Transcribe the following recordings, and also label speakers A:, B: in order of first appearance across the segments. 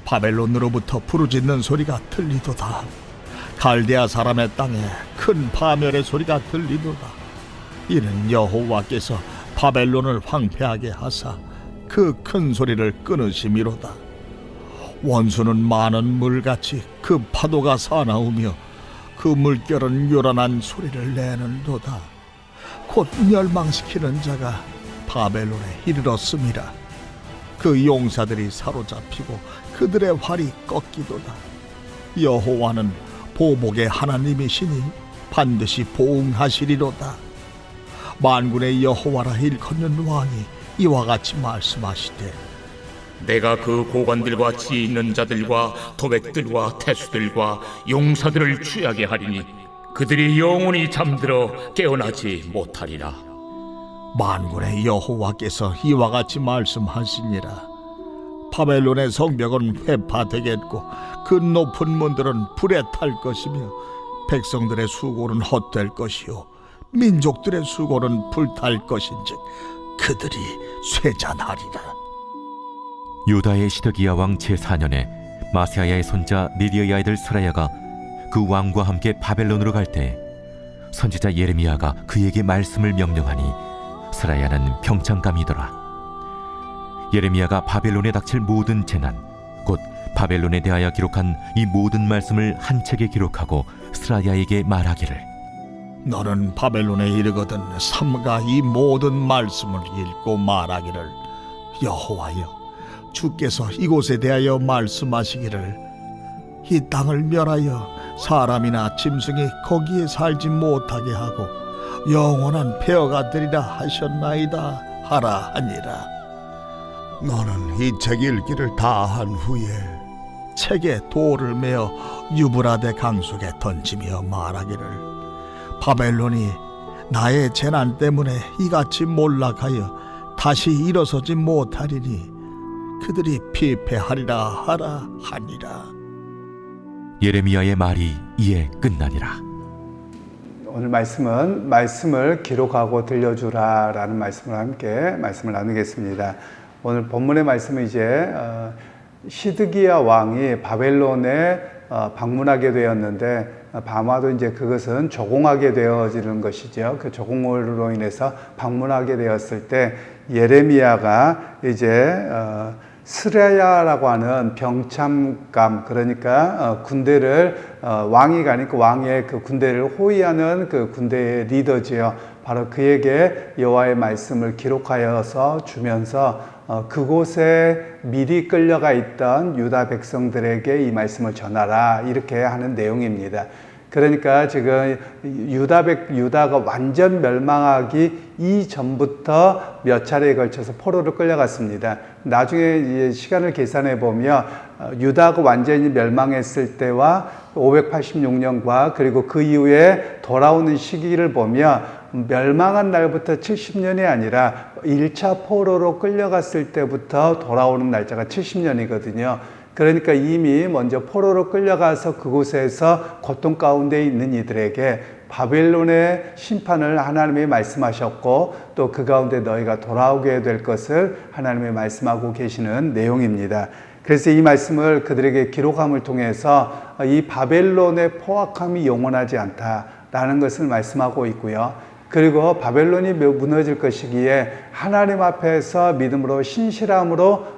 A: 바벨론으로부터 부르짖는 소리가 들리도다. 갈대아 사람의 땅에 큰 파멸의 소리가 들리도다. 이는 여호와께서 바벨론을 황폐하게 하사 그 큰 소리를 끊으심이로다. 원수는 많은 물같이 그 파도가 사나우며 그 물결은 요란한 소리를 내는도다. 곧 멸망시키는 자가 바벨론에 이르렀음이라. 그 용사들이 사로잡히고 그들의 활이 꺾이도다. 여호와는 보복의 하나님이시니 반드시 보응하시리로다. 만군의 여호와라 일컫는 왕이 이와 같이 말씀하시되,
B: 내가 그 고관들과 지혜 있는 자들과 도백들과 태수들과 용사들을 취하게 하리니 그들이 영원히 잠들어 깨어나지 못하리라.
A: 만군의 여호와께서 이와 같이 말씀하시니라. 바벨론의 성벽은 회파되겠고 그 높은 문들은 불에 탈 것이며 백성들의 수고는 헛될 것이요 민족들의 수고는 불탈 것인즉 그들이 쇠잔하리라.
C: 유다의 시드기야 왕 제4년에 마세아야의 손자 니디의 아이들 스라야가 그 왕과 함께 바벨론으로 갈 때 선지자 예레미야가 그에게 말씀을 명령하니 스라야는 평창감이더라. 예레미야가 바벨론에 닥칠 모든 재난, 곧 바벨론에 대하여 기록한 이 모든 말씀을 한 책에 기록하고 스라야에게 말하기를,
A: 너는 바벨론에 이르거든 삼가 이 모든 말씀을 읽고 말하기를, 여호와여 주께서 이곳에 대하여 말씀하시기를, 이 땅을 멸하여 사람이나 짐승이 거기에 살지 못하게 하고 영원한 폐허가 되리라 하셨나이다 하라 하니라. 너는 이 책 읽기를 다 한 후에 책에 돌을 메어 유브라데 강속에 던지며 말하기를, 바벨론이 나의 재난 때문에 이같이 몰락하여 다시 일어서지 못하리니 그들이 피폐하리라 하라 하니라.
C: 예레미야의 말이 이에 끝나니라.
D: 오늘 말씀은 말씀을 기록하고 들려주라 라는 말씀을 함께 말씀을 나누겠습니다. 오늘 본문의 말씀은 이제 시드기야 왕이 바벨론에 방문하게 되었는데, 아마도 이제 그것은 조공하게 되어지는 것이죠. 그 조공으로 인해서 방문하게 되었을 때 예레미야가 이제 스라야라고 하는 병참감, 그러니까 군대를 왕이 가니까 왕의 그 군대를 호위하는 그 군대의 리더지요. 바로 그에게 여호와의 말씀을 기록하여서 주면서 그곳에 미리 끌려가 있던 유다 백성들에게 이 말씀을 전하라, 이렇게 하는 내용입니다. 그러니까 지금 유다가 완전 멸망하기 이전부터 몇 차례에 걸쳐서 포로로 끌려갔습니다. 나중에 이제 시간을 계산해 보면 유다가 완전히 멸망했을 때와 586년과 그리고 그 이후에 돌아오는 시기를 보면 멸망한 날부터 70년이 아니라 1차 포로로 끌려갔을 때부터 돌아오는 날짜가 70년이거든요. 그러니까 이미 먼저 포로로 끌려가서 그곳에서 고통 가운데 있는 이들에게 바벨론의 심판을 하나님이 말씀하셨고, 또 그 가운데 너희가 돌아오게 될 것을 하나님이 말씀하고 계시는 내용입니다. 그래서 이 말씀을 그들에게 기록함을 통해서 이 바벨론의 포악함이 영원하지 않다라는 것을 말씀하고 있고요. 그리고 바벨론이 무너질 것이기에 하나님 앞에서 믿음으로 신실함으로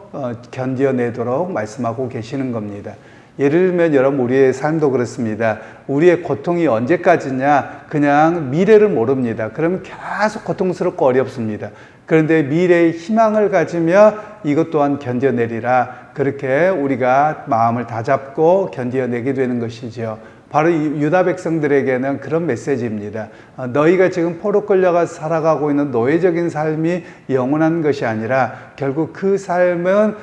D: 견뎌내도록 말씀하고 계시는 겁니다. 예를 들면 여러분, 우리의 삶도 그렇습니다. 우리의 고통이 언제까지냐? 그냥 미래를 모릅니다. 그러면 계속 고통스럽고 어렵습니다. 그런데 미래의 희망을 가지며 이것 또한 견뎌내리라, 그렇게 우리가 마음을 다잡고 견뎌내게 되는 것이죠. 바로 유다 백성들에게는 그런 메시지입니다. 너희가 지금 포로 끌려가서 살아가고 있는 노예적인 삶이 영원한 것이 아니라 결국 그 삶은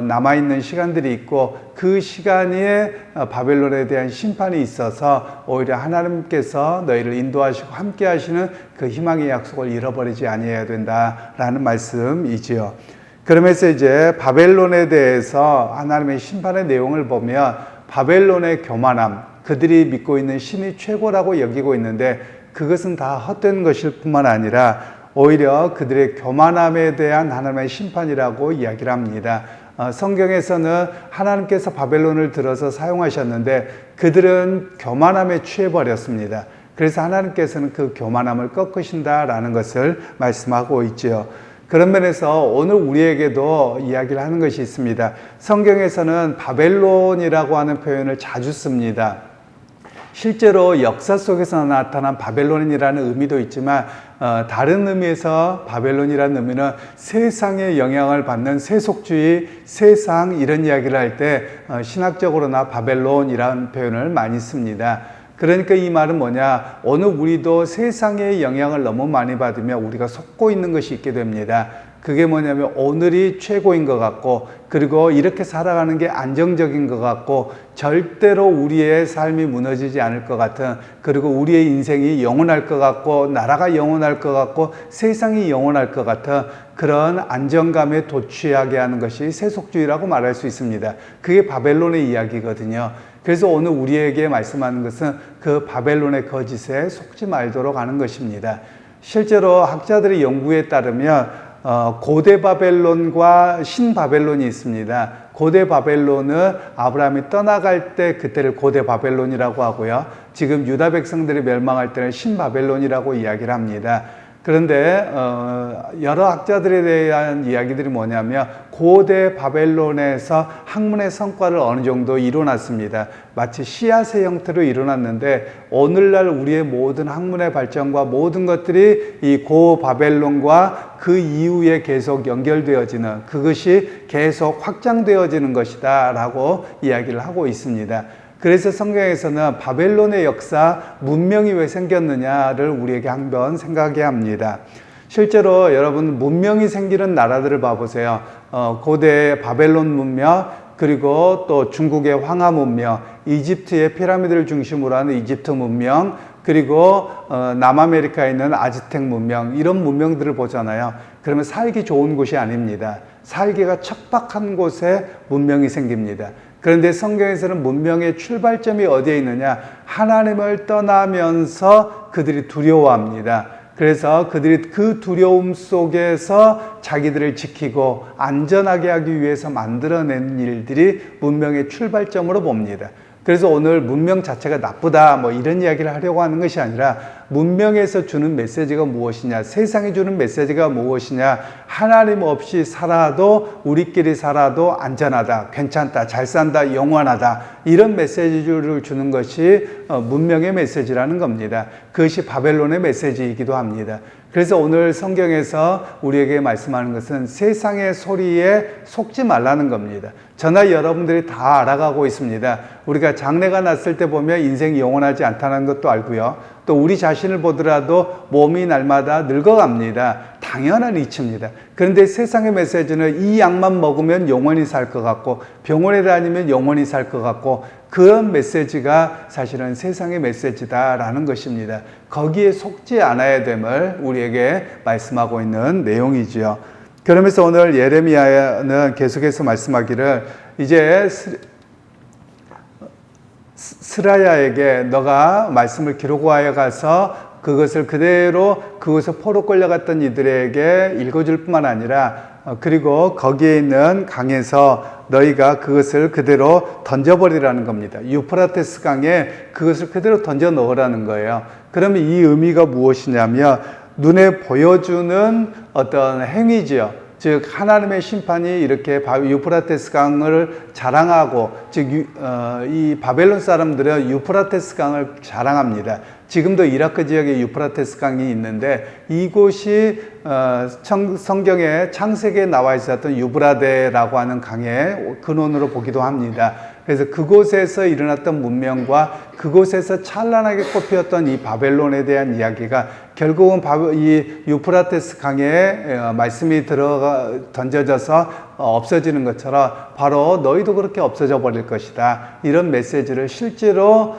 D: 남아있는 시간들이 있고, 그 시간에 바벨론에 대한 심판이 있어서 오히려 하나님께서 너희를 인도하시고 함께 하시는 그 희망의 약속을 잃어버리지 아니해야 된다라는 말씀이지요. 그러면서 이제 바벨론에 대해서 하나님의 심판의 내용을 보면 바벨론의 교만함, 그들이 믿고 있는 신이 최고라고 여기고 있는데 그것은 다 헛된 것일 뿐만 아니라 오히려 그들의 교만함에 대한 하나님의 심판이라고 이야기를 합니다. 성경에서는 하나님께서 바벨론을 들어서 사용하셨는데 그들은 교만함에 취해버렸습니다. 그래서 하나님께서는 그 교만함을 꺾으신다라는 것을 말씀하고 있지요. 그런 면에서 오늘 우리에게도 이야기를 하는 것이 있습니다. 성경에서는 바벨론이라고 하는 표현을 자주 씁니다. 실제로 역사 속에서 나타난 바벨론이라는 의미도 있지만 다른 의미에서 바벨론이라는 의미는 세상의 영향을 받는 세속주의, 세상 이런 이야기를 할 때 신학적으로나 바벨론이라는 표현을 많이 씁니다. 그러니까 이 말은 뭐냐? 오늘 우리도 세상의 영향을 너무 많이 받으면 우리가 속고 있는 것이 있게 됩니다. 그게 뭐냐면 오늘이 최고인 것 같고, 그리고 이렇게 살아가는 게 안정적인 것 같고, 절대로 우리의 삶이 무너지지 않을 것 같은, 그리고 우리의 인생이 영원할 것 같고, 나라가 영원할 것 같고, 세상이 영원할 것 같은 그런 안정감에 도취하게 하는 것이 세속주의라고 말할 수 있습니다. 그게 바벨론의 이야기거든요. 그래서 오늘 우리에게 말씀하는 것은 그 바벨론의 거짓에 속지 말도록 하는 것입니다. 실제로 학자들의 연구에 따르면 고대 바벨론과 신 바벨론이 있습니다. 고대 바벨론은 아브라함이 떠나갈 때 그때를 고대 바벨론이라고 하고요. 지금 유다 백성들이 멸망할 때는 신 바벨론이라고 이야기를 합니다. 그런데 여러 학자들에 대한 이야기들이 뭐냐면 고대 바벨론에서 학문의 성과를 어느 정도 이뤄놨습니다. 마치 씨앗의 형태로 일어났는데 오늘날 우리의 모든 학문의 발전과 모든 것들이 이 고 바벨론과 그 이후에 계속 연결되어지는, 그것이 계속 확장되어지는 것이다 라고 이야기를 하고 있습니다. 그래서 성경에서는 바벨론의 역사, 문명이 왜 생겼느냐를 우리에게 한번 생각하게 합니다. 실제로 여러분 문명이 생기는 나라들을 봐보세요. 고대 바벨론 문명, 그리고 또 중국의 황하 문명, 이집트의 피라미드를 중심으로 하는 이집트 문명, 그리고 남아메리카에 있는 아즈텍 문명, 이런 문명들을 보잖아요. 그러면 살기 좋은 곳이 아닙니다. 살기가 척박한 곳에 문명이 생깁니다. 그런데 성경에서는 문명의 출발점이 어디에 있느냐? 하나님을 떠나면서 그들이 두려워합니다. 그래서 그들이 그 두려움 속에서 자기들을 지키고 안전하게 하기 위해서 만들어낸 일들이 문명의 출발점으로 봅니다. 그래서 오늘 문명 자체가 나쁘다 뭐 이런 이야기를 하려고 하는 것이 아니라 문명에서 주는 메시지가 무엇이냐, 세상이 주는 메시지가 무엇이냐, 하나님 없이 살아도 우리끼리 살아도 안전하다, 괜찮다, 잘 산다, 영원하다, 이런 메시지를 주는 것이 문명의 메시지라는 겁니다. 그것이 바벨론의 메시지이기도 합니다. 그래서 오늘 성경에서 우리에게 말씀하는 것은 세상의 소리에 속지 말라는 겁니다. 저나 여러분들이 다 알아가고 있습니다. 우리가 장래가 났을 때 보면 인생이 영원하지 않다는 것도 알고요. 또 우리 자신을 보더라도 몸이 날마다 늙어갑니다. 당연한 이치입니다. 그런데 세상의 메시지는 이 약만 먹으면 영원히 살 것 같고, 병원에 다니면 영원히 살 것 같고, 그런 메시지가 사실은 세상의 메시지다라는 것입니다. 거기에 속지 않아야 됨을 우리에게 말씀하고 있는 내용이지요. 그러면서 오늘 예레미야는 계속해서 말씀하기를, 이제 스라야에게 너가 말씀을 기록하여 가서 그것을 그대로 그곳에 포로 끌려갔던 이들에게 읽어줄 뿐만 아니라 그리고 거기에 있는 강에서 너희가 그것을 그대로 던져버리라는 겁니다. 유프라테스 강에 그것을 그대로 던져 넣으라는 거예요. 그러면 이 의미가 무엇이냐면 눈에 보여주는 어떤 행위지요. 즉 하나님의 심판이 이렇게 유프라테스 강을 자랑하고, 즉 이 바벨론 사람들은 유프라테스 강을 자랑합니다. 지금도 이라크 지역에 유프라테스 강이 있는데 이곳이 성경의 창세기에 나와 있었던 유브라데라고 하는 강의 근원으로 보기도 합니다. 그래서 그곳에서 일어났던 문명과 그곳에서 찬란하게 꽃피었던 이 바벨론에 대한 이야기가 결국은 이 유프라테스 강에 말씀이 던져져서 없어지는 것처럼 바로 너희도 그렇게 없어져 버릴 것이다, 이런 메시지를 실제로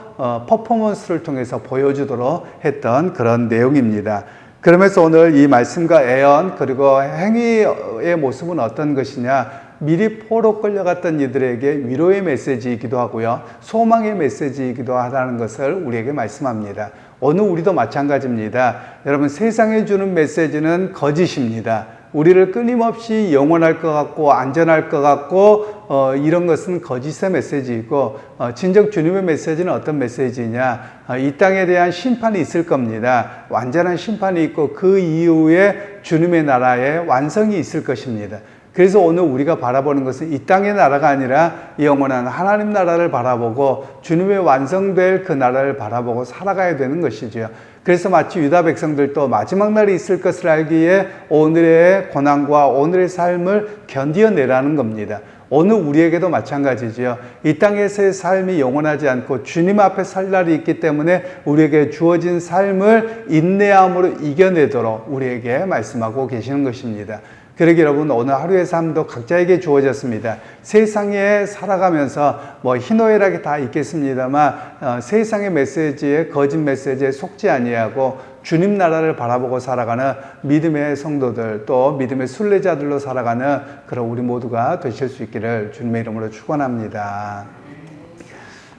D: 퍼포먼스를 통해서 보여주도록 했던 그런 내용입니다. 그러면서 오늘 이 말씀과 애언 그리고 행위의 모습은 어떤 것이냐, 미리 포로 끌려갔던 이들에게 위로의 메시지이기도 하고요, 소망의 메시지이기도 하다는 것을 우리에게 말씀합니다. 오늘 우리도 마찬가지입니다. 여러분, 세상에 주는 메시지는 거짓입니다. 우리를 끊임없이 영원할 것 같고 안전할 것 같고 이런 것은 거짓의 메시지이고 진정 주님의 메시지는 어떤 메시지냐? 이 땅에 대한 심판이 있을 겁니다. 완전한 심판이 있고 그 이후에 주님의 나라의 완성이 있을 것입니다. 그래서 오늘 우리가 바라보는 것은 이 땅의 나라가 아니라 영원한 하나님 나라를 바라보고 주님의 완성될 그 나라를 바라보고 살아가야 되는 것이지요. 그래서 마치 유다 백성들도 마지막 날이 있을 것을 알기에 오늘의 고난과 오늘의 삶을 견디어내라는 겁니다. 오늘 우리에게도 마찬가지지요. 이 땅에서의 삶이 영원하지 않고 주님 앞에 설 날이 있기 때문에 우리에게 주어진 삶을 인내함으로 이겨내도록 우리에게 말씀하고 계시는 것입니다. 그러기 여러분, 오늘 하루의 삶도 각자에게 주어졌습니다. 세상에 살아가면서 희노애락이 다 있겠습니다만 세상의 메시지에, 거짓 메시지에 속지 아니하고 주님 나라를 바라보고 살아가는 믿음의 성도들, 또 믿음의 순례자들로 살아가는 그런 우리 모두가 되실 수 있기를 주님의 이름으로 축원합니다.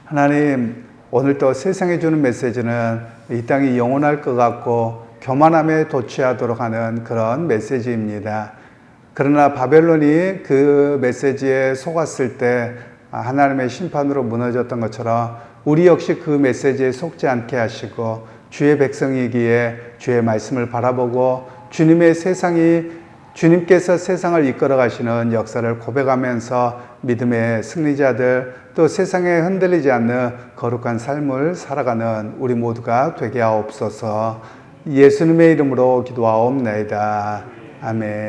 D: 하나님, 오늘 또 세상에 주는 메시지는 이 땅이 영원할 것 같고 교만함에 도취하도록 하는 그런 메시지입니다. 그러나 바벨론이 그 메시지에 속았을 때 하나님의 심판으로 무너졌던 것처럼 우리 역시 그 메시지에 속지 않게 하시고 주의 백성이기에 주의 말씀을 바라보고 주님께서 세상을 이끌어 가시는 역사를 고백하면서 믿음의 승리자들, 또 세상에 흔들리지 않는 거룩한 삶을 살아가는 우리 모두가 되게 하옵소서. 예수님의 이름으로 기도하옵나이다. 아멘.